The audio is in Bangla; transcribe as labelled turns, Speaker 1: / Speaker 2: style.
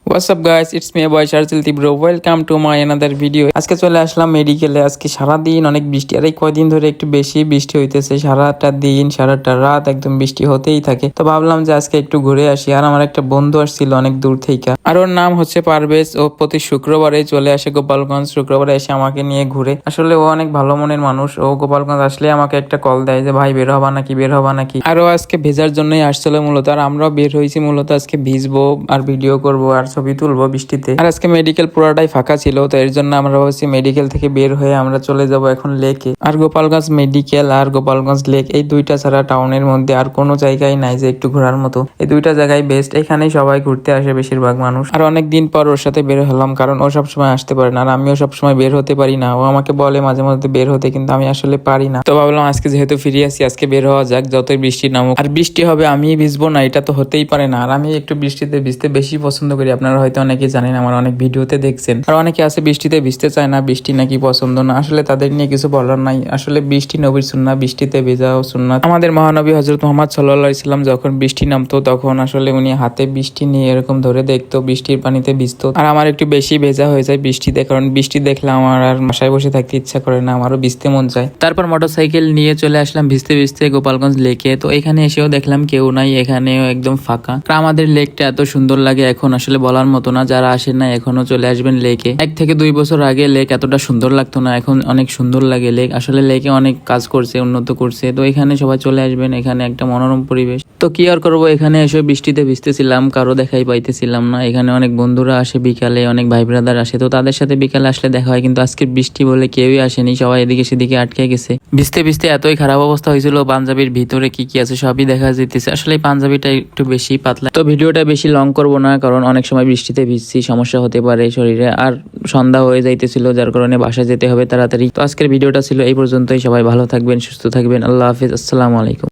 Speaker 1: What's up guys, it's me boy Sharjil Tibro. Welcome to my another video. আজকে চলে আসলাম মেডিকেলে। আজকে সারাদিন অনেক বৃষ্টি, আর এই কয়দিন ধরে একটু বেশি বৃষ্টি হইতেছে। সারাটা দিন সারাটা রাত একদম বৃষ্টি হতেই থাকে। তো ভাবলাম যে আজকে একটু ঘুরে আসি। আর আমার একটা বন্ধু আসছিল অনেক দূর থেকে, আর ওর নাম হচ্ছে পারভেজ। ও প্রতি শুক্রবারে চলে আসে গোপালগঞ্জ। শুক্রবারে এসে আমাকে নিয়ে ঘুরে। আসলে ও অনেক ভালো মনের মানুষ। ও গোপালগঞ্জ আসলে আমাকে একটা কল দেয় যে ভাই বের হবা নাকি, বের হবা নাকি। আর ও আজকে ভেজার জন্যই আসছিল মূলত, আর আমরাও বের হয়েছি মূলত আজকে ভিজবো আর ভিডিও করবো আর ছবি তুলবো বৃষ্টিতে। আর আজকে মেডিকেল পুরোটাই ফাঁকা ছিল, তো এর জন্য আমরা ভাবছি মেডিকেল থেকে বের হয়ে আমরা চলে যাব এখন লেকে। আর গোপালগঞ্জ মেডিকেল আর গোপালগঞ্জ লেক এই দুইটা ছাড়া টাউনের মধ্যে আর কোনো জায়গায় নাই যে একটু ঘোরার মতো। এই দুইটা জায়গায় বেস্ট। এখানেই সবাই ঘুরতে আসে বেশিরভাগ মানুষ। আর অনেক দিন পর ওর সাথে বের হলাম, কারণ ও সবসময় আসতে পারে না আর আমিও সবসময় বের হতে পারি না। ও আমাকে বলে মাঝে মধ্যে বের হতে, কিন্তু আমি আসলে পারি না। তো ভাবলাম আজকে যেহেতু ফিরে আসি, আজকে বের হওয়া যাক, যতই বৃষ্টি নামুক। আর বৃষ্টি হবে আমি ভিজবো না, এটা তো হতেই পারে না। আর আমি একটু বৃষ্টিতে ভিজতে বেশি পছন্দ করি। আপনারা হয়তো অনেকে জানেন, আমার অনেক ভিডিওতে দেখছেন। আর অনেকে আছে বৃষ্টিতে ভিজতে চায় না, বৃষ্টি নাকি পছন্দ না। আসলে তাদের নিয়ে কিছু বলার নাই। আসলে বৃষ্টি নবীর সুন্নাহ, বৃষ্টিতে ভেজাও সুন্নাহ। আমাদের মহানবী হযরত মুহাম্মদ সাল্লাল্লাহু আলাইহি সাল্লাম যখন বৃষ্টি নামতো তখন আসলে উনি হাতে বৃষ্টি নিয়ে এরকম ধরে দেখতো, বৃষ্টির পানিতে ভিজতো। আর আমার একটু বেশি ভেজা হয়ে যায় বৃষ্টিতে, কারণ বৃষ্টি দেখলে আমার আর বাসায় বসে থাকতে ইচ্ছা করে না, আমারও ভিজতে মন চায়। তারপর মোটরসাইকেল নিয়ে চলে আসলাম ভিজতে ভিজতে গোপালগঞ্জ লেকে। তো এখানে এসেও দেখলাম কেউ নাই, এখানেও একদম ফাঁকা। আর আমাদের লেকটা এত সুন্দর লাগে এখন আসলে বলার মতো না। যারা আসেন না এখনো চলে আসবেন লেকে। 1 থেকে 2 বছর আগে লেক এতটা সুন্দর লাগতো না, এখন অনেক সুন্দর লাগে লেক। আসলে লেকে অনেক কাজ করছে, উন্নত করছে। তো এখানে সবাই চলে আসবেন, এখানে একটা মনোরম পরিবেশ। তো কি আর করবো, এখানে এসে বৃষ্টিতে ভিজতেছিলাম, কারো দেখাই পাইতেছিলাম না। এখানে অনেক বন্ধুরা আসে বিকালে, অনেক ভাই ব্রাদার আসে, তো তাদের সাথে বিকালে আসলে দেখা হয়। কিন্তু আজকে বৃষ্টি বলে কেউই আসেনি, সবাই এদিকে সেদিকে আটকে গেছে। ভিজতে ভিজতে এতই খারাপ অবস্থা হয়েছিল, পাঞ্জাবির ভিতরে কি কি আছে সবই দেখা যেতেছে। আসলে এই পাঞ্জাবিটা একটু বেশি পাতলা। তো ভিডিওটা বেশি লং করবো না, কারণ অনেক সময় বৃষ্টিতে ভিজছি, সমস্যা হতে পারে শরীরে। আর সন্ধ্যা হয়ে যাইতেছিল, যার কারণে বাসায় যেতে হবে তাড়াতাড়ি। তো আজকের ভিডিওটা ছিল এই পর্যন্তই। সবাই ভালো থাকবেন, সুস্থ থাকবেন। আল্লাহ হাফিজ, আসসালামু আলাইকুম।